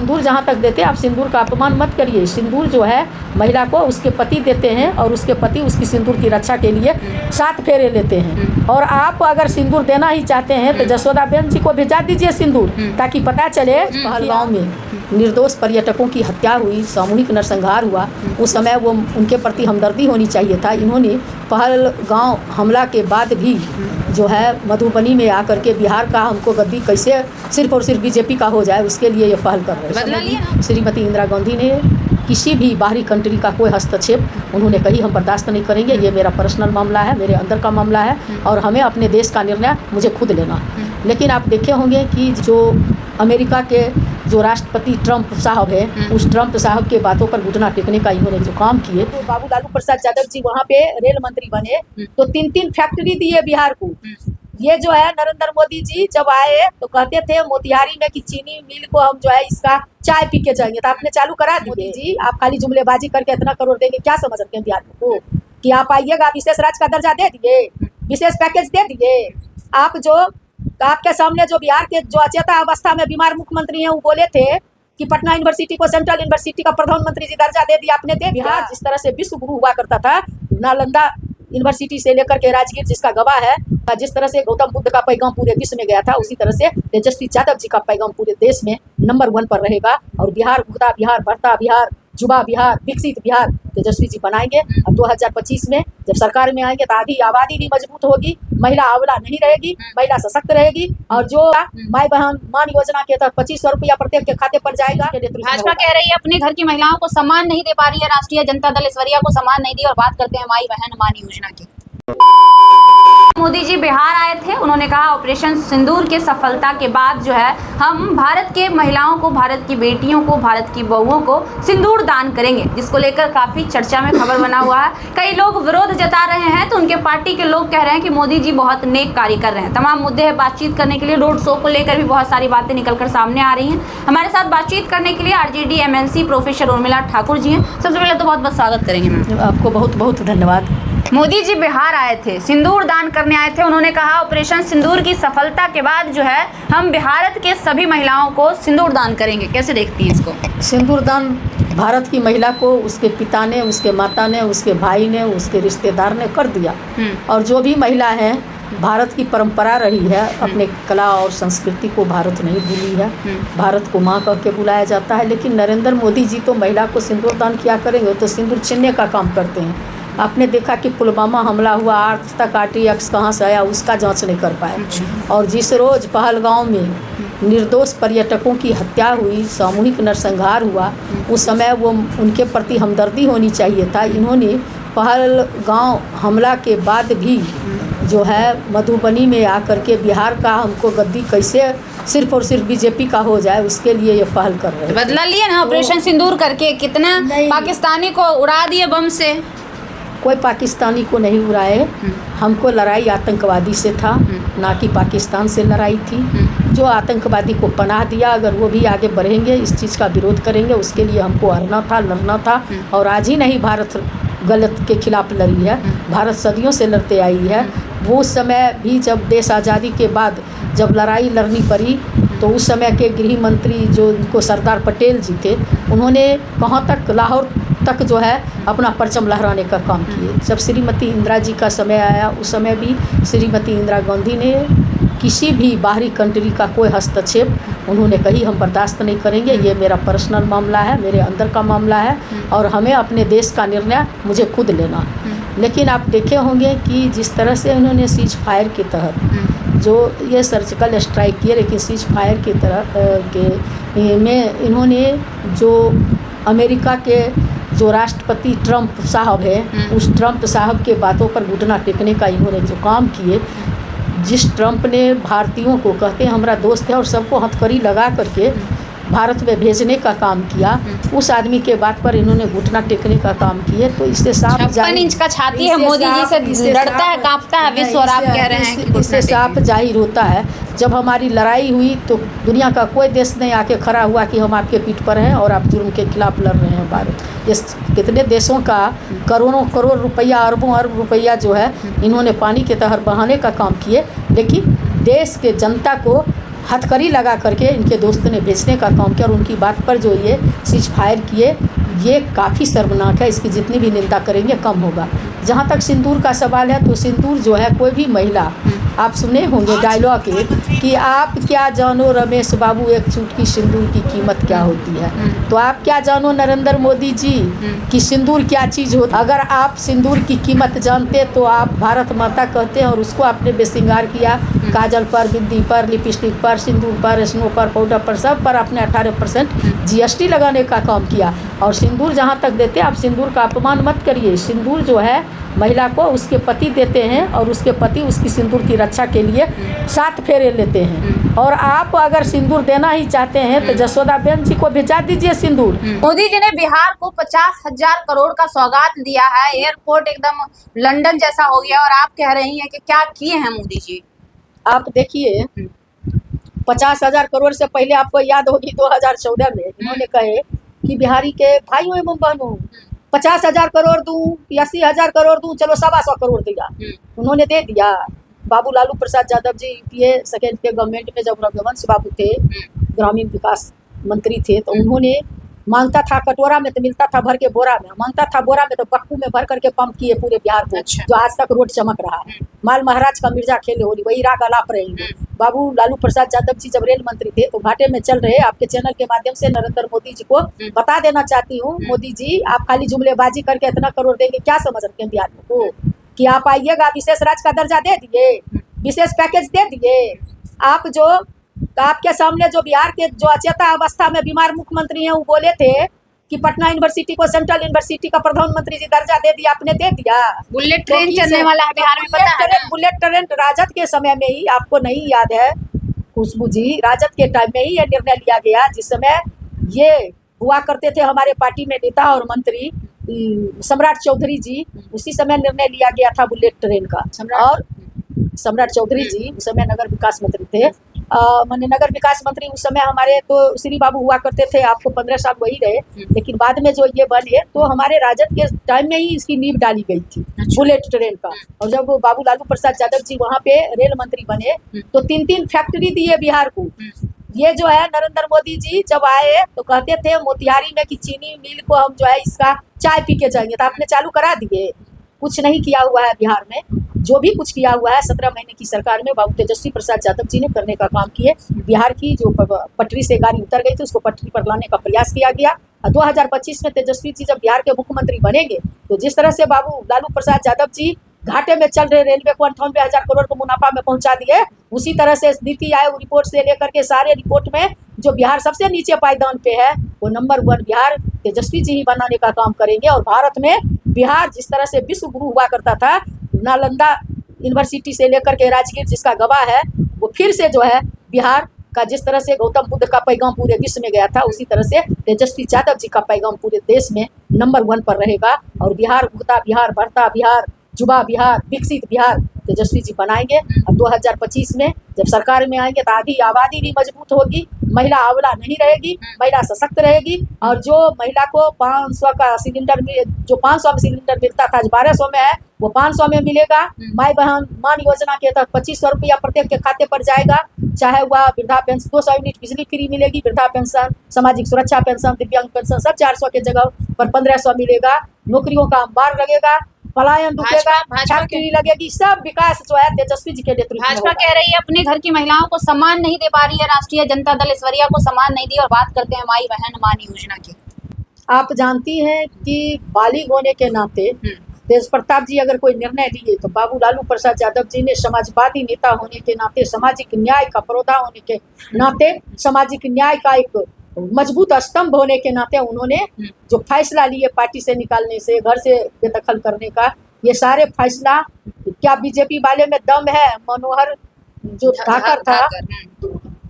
सिंदूर जहाँ तक देते हैं, आप सिंदूर का अपमान मत करिए। सिंदूर जो है महिला को उसके पति देते हैं और उसके पति उसकी सिंदूर की रक्षा के लिए 7 फेरे लेते हैं। और आप अगर सिंदूर देना ही चाहते हैं तो जसोदाबेन जी को भेजा दीजिए सिंदूर, ताकि पता चले। पहलगांव में निर्दोष पर्यटकों की हत्या हुई, सामूहिक नरसंहार हुआ, उस समय वो उनके प्रति हमदर्दी होनी चाहिए था। इन्होंने पहलगांव हमला के बाद भी जो है मधुबनी में आकर के बिहार का हमको गद्दी कैसे सिर्फ और सिर्फ बीजेपी का हो जाए, उसके लिए ये पहल कर रहे हैं। श्रीमती इंदिरा गांधी ने किसी भी बाहरी कंट्री का कोई हस्तक्षेप उन्होंने कही हम बर्दाश्त नहीं करेंगे। ये मेरा पर्सनल मामला है, मेरे अंदर का मामला है और हमें अपने देश का निर्णय मुझे खुद लेना। लेकिन आप देखे होंगे कि जो अमेरिका के जो राष्ट्रपति ट्रंप साहब है, उस ट्रंप साहब के बातों पर घुटना टेकने का इन्होंने जो काम किए, तो बाबू लालू प्रसाद यादव जी वहाँ पे रेल मंत्री बने तो 3-3 फैक्ट्री दिए बिहार को। ये जो है नरेंद्र मोदी जी जब आए तो कहते थे मोतिहारी में कि चीनी मिल को हम जो है इसका चाय पी के जाएंगे, तो आपने चालू करा दी। मोदी जी आप खाली जुमलेबाजी करके इतना करोड़ देंगे, क्या समझ रखते हैं बिहार को कि आप आइएगा विशेष राज्य का दर्जा दे दिए, विशेष पैकेज दे दिए। आप जो आपके सामने जो बिहार के जो अचेता अवस्था में बीमार मुख्यमंत्री हैं वो बोले थे कि पटना यूनिवर्सिटी को सेंट्रल यूनिवर्सिटी का प्रधानमंत्री जी दर्जा दे दिया, आपने दे दिया। जिस तरह से विश्व गुरु हुआ करता था, नालंदा यूनिवर्सिटी से लेकर के राजगीर जिसका गवाह है, जिस तरह से गौतम बुद्ध का पैगाम पूरे विश्व में गया था, उसी तरह से तेजस्वी यादव जी का पैगाम पूरे देश में नंबर 1 पर रहेगा। और बिहार उगता बिहार, बढ़ता बिहार, युवा बिहार, विकसित बिहार तेजस्वी जी बनाएंगे। और 2025 में जब सरकार में आएंगे तो आधी आबादी भी मजबूत होगी, महिला अबला नहीं रहेगी, महिला सशक्त रहेगी। और जो माई बहन मान योजना के तहत 2500 रुपया प्रत्येक के खाते पर जाएगा। भाजपा कह रही है अपने घर की महिलाओं को सम्मान नहीं दे पा रही है, राष्ट्रीय जनता दल ऐश्वर्या को सम्मान नहीं दी। और बात करते हैं माई बहन मान योजना की। मोदी जी बिहार आए थे, उन्होंने कहा ऑपरेशन सिंदूर के सफलता के बाद जो है हम भारत के महिलाओं को, भारत की बेटियों को, भारत की बहुओं को सिंदूर दान करेंगे, जिसको लेकर काफी चर्चा में खबर बना हुआ है। कई लोग विरोध जता रहे हैं तो उनके पार्टी के लोग कह रहे हैं कि मोदी जी बहुत नेक कार्य कर रहे हैं। तमाम मुद्दे हैं बातचीत करने के लिए, रोड शो को लेकर भी बहुत सारी बातें निकलकर सामने आ रही हैं। हमारे साथ बातचीत करने के लिए RJD MNC professor Urmila Thakur ji हैं। सबसे पहले तो बहुत बहुत स्वागत करेंगे मैम। आपको बहुत बहुत धन्यवाद। मोदी जी बिहार आए थे, सिंदूर दान करने आए थे। उन्होंने कहा ऑपरेशन सिंदूर की सफलता के बाद जो है हम भारत के सभी महिलाओं को सिंदूर दान करेंगे। कैसे देखती हैं इसको? सिंदूर दान भारत की महिला को उसके पिता ने, उसके माता ने, उसके भाई ने, उसके रिश्तेदार ने कर दिया। और जो भी महिला है, भारत की परंपरा रही है, अपने कला और संस्कृति को भारत नहीं भूली है। भारत को माँ कह के बुलाया जाता है। लेकिन नरेंद्र मोदी जी तो महिला को सिंदूर दान किया करेंगे तो सिंदूर छीनने का काम करते हैं। आपने देखा कि पुलवामा हमला हुआ, आज तक RTX कहाँ से आया उसका जांच नहीं कर पाए। और जिस रोज़ पहलगांव में निर्दोष पर्यटकों की हत्या हुई, सामूहिक नरसंहार हुआ, उस समय वो उनके प्रति हमदर्दी होनी चाहिए था। इन्होंने पहलगांव हमला के बाद भी जो है मधुबनी में आकर के बिहार का हमको गद्दी कैसे सिर्फ और सिर्फ बीजेपी का हो जाए, उसके लिए ये पहल कर रहे हैं। बदला लिए ना ऑपरेशन सिंदूर करके, कितना पाकिस्तानी को उड़ा दिए बम से। कोई पाकिस्तानी को नहीं उड़ाए, हमको लड़ाई आतंकवादी से था, ना कि पाकिस्तान से लड़ाई थी। जो आतंकवादी को पनाह दिया, अगर वो भी आगे बढ़ेंगे, इस चीज़ का विरोध करेंगे, उसके लिए हमको हरना था, लड़ना था। और आज ही नहीं भारत गलत के खिलाफ लड़ी है, भारत सदियों से लड़ते आई है। वो समय भी जब देश आज़ादी के बाद जब लड़ाई लड़नी पड़ी तो उस समय के गृह मंत्री जो उनको सरदार पटेल जी थे, उन्होंने कहाँ तक, लाहौर तक जो है अपना परचम लहराने का काम किए। जब श्रीमती इंदिरा जी का समय आया, उस समय भी श्रीमती इंदिरा गांधी ने किसी भी बाहरी कंट्री का कोई हस्तक्षेप उन्होंने कही हम बर्दाश्त नहीं करेंगे। ये मेरा पर्सनल मामला है, मेरे अंदर का मामला है और हमें अपने देश का निर्णय मुझे खुद लेना। लेकिन आप देखे होंगे कि जिस तरह से उन्होंने सीज फायर के तहत जो ये सर्जिकल स्ट्राइक किए, लेकिन सीज फायर की तरह में इन्होंने जो अमेरिका के जो राष्ट्रपति ट्रंप साहब है, उस ट्रंप साहब के बातों पर घुटना टेकने का इन्होंने जो काम किए, जिस ट्रंप ने भारतीयों को कहते हैं हमारा दोस्त है और सबको हथकड़ी लगा करके भारत में भेजने का काम किया, उस आदमी के बात पर इन्होंने घुटना टेकने का काम किए। तो इससे साफ 56 इंच का छाती है, मोदी जी से डरता है, कांपता है विश्व। और आप कह रहे हैं कि इससे साफ जाहिर होता है जब हमारी लड़ाई हुई तो दुनिया का कोई देश नहीं आके खड़ा हुआ कि हम आपके पीठ पर हैं और आप जुर्म के खिलाफ लड़ रहे हैं। भारत ये कितने देशों का करोड़ों करोड़ रुपया, अरबों अरब रुपया जो है इन्होंने पानी के तहत बहाने का काम किए, लेकिन देश के जनता को हथकड़ी लगा करके इनके दोस्त ने बेचने का काम किया और उनकी बात पर जो ये सीज फायर किए, ये काफ़ी शर्मनाक है। इसकी जितनी भी निंदा करेंगे कम होगा। जहाँ तक सिंदूर का सवाल है तो सिंदूर जो है कोई भी महिला, आप सुने होंगे डायलॉग एक कि आप क्या जानो रमेश बाबू एक चुटकी सिंदूर की कीमत क्या होती है। तो आप क्या जानो नरेंद्र मोदी जी कि सिंदूर क्या चीज़ होती। अगर आप सिंदूर की कीमत जानते तो आप भारत माता कहते हैं और उसको आपने बेसिंगार किया, काजल पर, बिंदी पर, लिपस्टिक पर, सिंदूर पर, स्नो पर, पाउडर पर, सब पर आपने 18% GST लगाने का काम किया। और सिंदूर जहाँ तक देते हैं, आप सिंदूर का अपमान मत करिए। सिंदूर जो है महिला को उसके पति देते हैं और उसके पति उसकी सिंदूर की रक्षा के लिए 7 फेरे लेते हैं। और आप अगर सिंदूर देना ही चाहते हैं तो जसोदाबेन जी को भेजा दीजिए सिंदूर। मोदी जी ने बिहार को 50,000 करोड़ का सौगात दिया है, एयरपोर्ट एकदम लंदन जैसा हो गया, और आप कह रही हैं कि क्या किए हैं मोदी जी। आप देखिए 50,000 करोड़ से पहले आपको याद होगी 2014 में इन्होंने कहे कि बिहारी के भाइयों एवं बहनों 50,000 करोड़ दूं, 80,000 करोड़ दूं, चलो 125 करोड़ दिया। उन्होंने दे दिया। बाबू लालू प्रसाद यादव जी यूपीए सेकेंड के गवर्नमेंट में जब रघुवंश बाबू थे, ग्रामीण विकास मंत्री थे, तो उन्होंने मांगता था कटोरा में तो मिलता था भर के बोरा में, मांगता था बोरा में तो बक्कू में भर करके पंप किए पूरे बिहार को। अच्छा। जो आज तक रोड चमक रहा है। माल महाराज का मिर्जा खेले होली, वही राग अलाप रहेंगे। बाबू लालू प्रसाद यादव जी जब रेल मंत्री थे तो घाटे में चल रहे, आपके चैनल के माध्यम से नरेंद्र मोदी जी को बता देना चाहती हूँ, मोदी जी आप खाली जुमलेबाजी करके इतना करोड़ देंगे, क्या समझ रखे हैं बिहार को कि आप आइएगा, विशेष राज्य का दर्जा दे दिए, विशेष पैकेज दे दिए। आप जो आपके सामने जो बिहार के जो अचेता अवस्था में बीमार मुख्यमंत्री हैं वो बोले थे कि पटना यूनिवर्सिटी को सेंट्रल यूनिवर्सिटी का प्रधानमंत्री जी दर्जा दे दिया, आपने दे दिया। बुलेट ट्रेन चलने वाला है बिहार में, पता है ना? बुलेट ट्रेन राजद के समय में ही, आपको नहीं याद है खुशबू जी, राजद के टाइम में ही ये निर्णय लिया गया, जिस समय ये हुआ करते थे हमारे पार्टी में नेता और मंत्री सम्राट चौधरी जी, उसी समय निर्णय लिया गया था बुलेट ट्रेन का। और सम्राट चौधरी जी उस समय नगर विकास मंत्री थे। माने नगर विकास मंत्री उस समय हमारे तो श्री बाबू हुआ करते थे, आपको 15 साल वही रहे, लेकिन बाद में जो ये बने तो हमारे राजद के टाइम में ही इसकी नींव डाली गई थी बुलेट ट्रेन का। और जब बाबू लालू प्रसाद यादव जी वहाँ पे रेल मंत्री बने तो 3-3 फैक्ट्री दिए बिहार को। ये जो है नरेंद्र मोदी जी जब आए तो कहते थे मोतिहारी में कि चीनी मिल को हम जो है इसका चाय पी के जाएंगे, तो आपने चालू करा दिए। कुछ नहीं किया हुआ है बिहार में। जो भी कुछ किया हुआ है 17 महीने की सरकार में बाबू तेजस्वी प्रसाद यादव जी ने करने का काम किए। बिहार की जो पटरी से गाड़ी उतर गई थी उसको पटरी पर लाने का प्रयास किया गया। 2025 में तेजस्वी जी जब बिहार के मुख्यमंत्री बनेंगे तो जिस तरह से बाबू लालू प्रसाद यादव जी घाटे में चल रहे रेलवे को 98,000 करोड़ को मुनाफा में पहुंचा दिए, उसी तरह से नीति आयोग रिपोर्ट से लेकर के सारे रिपोर्ट में जो बिहार सबसे नीचे पायदान पे है वो नंबर 1 बिहार तेजस्वी जी ही बनाने का काम करेंगे। और भारत में बिहार जिस तरह से विश्व गुरु हुआ करता था, नालंदा यूनिवर्सिटी से लेकर के राजगीर जिसका गवाह है, वो फिर से जो है बिहार का जिस तरह से गौतम बुद्ध का पैगाम पूरे विश्व में गया था, उसी तरह से तेजस्वी यादव जी का पैगाम पूरे देश में नंबर 1 पर रहेगा। और बिहार उगता बिहार, बढ़ता बिहार, जुबा बिहार, विकसित बिहार तेजस्वी जी बनाएंगे। और 2025 में जब सरकार में आएंगे तो आधी आबादी भी मजबूत होगी, महिला अवला नहीं रहेगी, महिला सशक्त रहेगी। और जो महिला को 500 का सिलेंडर जो 500 में सिलेंडर मिलता था, 1200 में है, वो 500 में मिलेगा। माई बहन मान योजना के तहत 2500 रुपया प्रत्येक के खाते पर जाएगा। चाहे वह वृद्धा पेंशन 200 यूनिट बिजली फ्री मिलेगी, वृद्धा पेंशन, सामाजिक सुरक्षा पेंशन, दिव्यांग पेंशन सब 400 के जगह पर 1500 मिलेगा। नौकरियों का अंबार लगेगा, पलायन रुकेगा, फैक्ट्री लगेगी, सब विकास जो है तेजस्वी जी के नेतृत्व में भाजपा होगा। कह रही है अपने घर की महिलाओं को सम्मान नहीं दे पा रही है, राष्ट्रीय जनता दल ऐश्वर्या को सम्मान नहीं दी, और बात करते हैं माई बहन मान योजना की। आप जानती हैं कि बालिग होने के नाते तेज प्रताप जी अगर कोई निर्णय लिए तो बाबू लालू प्रसाद यादव जी ने समाजवादी नेता होने के नाते, सामाजिक न्याय का परोधा होने के नाते, सामाजिक न्याय का एक मजबूत स्तंभ होने के नाते उन्होंने जो फैसला लिए पार्टी से निकालने से, घर से बेदखल करने का, ये सारे फैसला, क्या बीजेपी वाले में दम है? मनोहर जो ठाकर था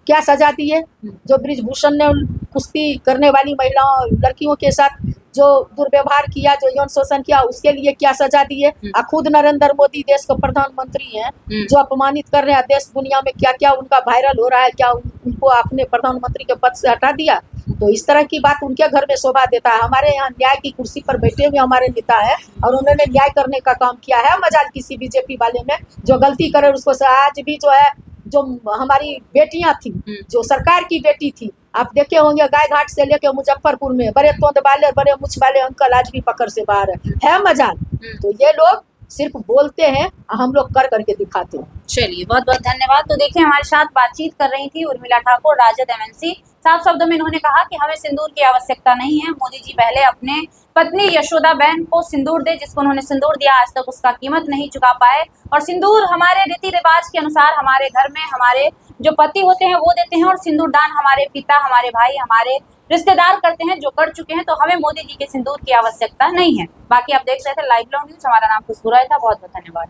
क्या सजा दी है? जो ब्रिजभूषण ने कुश्ती करने वाली महिलाओं लड़कियों के साथ जो दुर्व्यवहार किया, जो यौन शोषण किया, उसके लिए क्या सजा दी है? खुद नरेंद्र मोदी देश के प्रधानमंत्री हैं, जो अपमानित कर रहे हैं देश दुनिया में, क्या क्या उनका वायरल हो रहा है, क्या उनको आपने प्रधानमंत्री के पद से हटा दिया? तो इस तरह की बात उनके घर में शोभा देता है। हमारे यहाँ न्याय की कुर्सी पर बैठे हुए हमारे नेता है और उन्होंने न्याय करने का काम किया है। मजाल किसी बीजेपी वाले में जो गलती करे उसको आज भी जो है जो हमारी बेटियां थी, जो सरकार की बेटी थी, आप देखे होंगे गाय घाट से लेके मुजफ्फरपुर में बड़े तोंद वाले बड़े मुछ वाले अंकल आज भी पकड़ से बाहर है मजाल। तो ये लोग सिर्फ बोलते हैं, हम लोग कर करके दिखाते हैं। चलिए बहुत बहुत धन्यवाद। तो देखिए हमारे साथ बातचीत कर रही थी उर्मिला ठाकुर, राजद एमएनसी। साफ शब्दों में इन्होंने कहा कि हमें सिंदूर की आवश्यकता नहीं है। मोदी जी पहले अपने पत्नी यशोदा बहन को सिंदूर दे, जिसको उन्होंने सिंदूर दिया आज तक उसका कीमत नहीं चुका पाए। और सिंदूर हमारे रीति रिवाज के अनुसार हमारे घर में हमारे जो पति होते हैं वो देते हैं, और सिंदूर दान हमारे पिता, हमारे भाई, हमारे रिश्तेदार करते हैं जो कर चुके हैं। तो हमें मोदी जी के सिंदूर की आवश्यकता नहीं है। बाकी आप देख रहे थे लाइव न्यूज, हमारा नाम खुशबू राय था। बहुत बहुत धन्यवाद।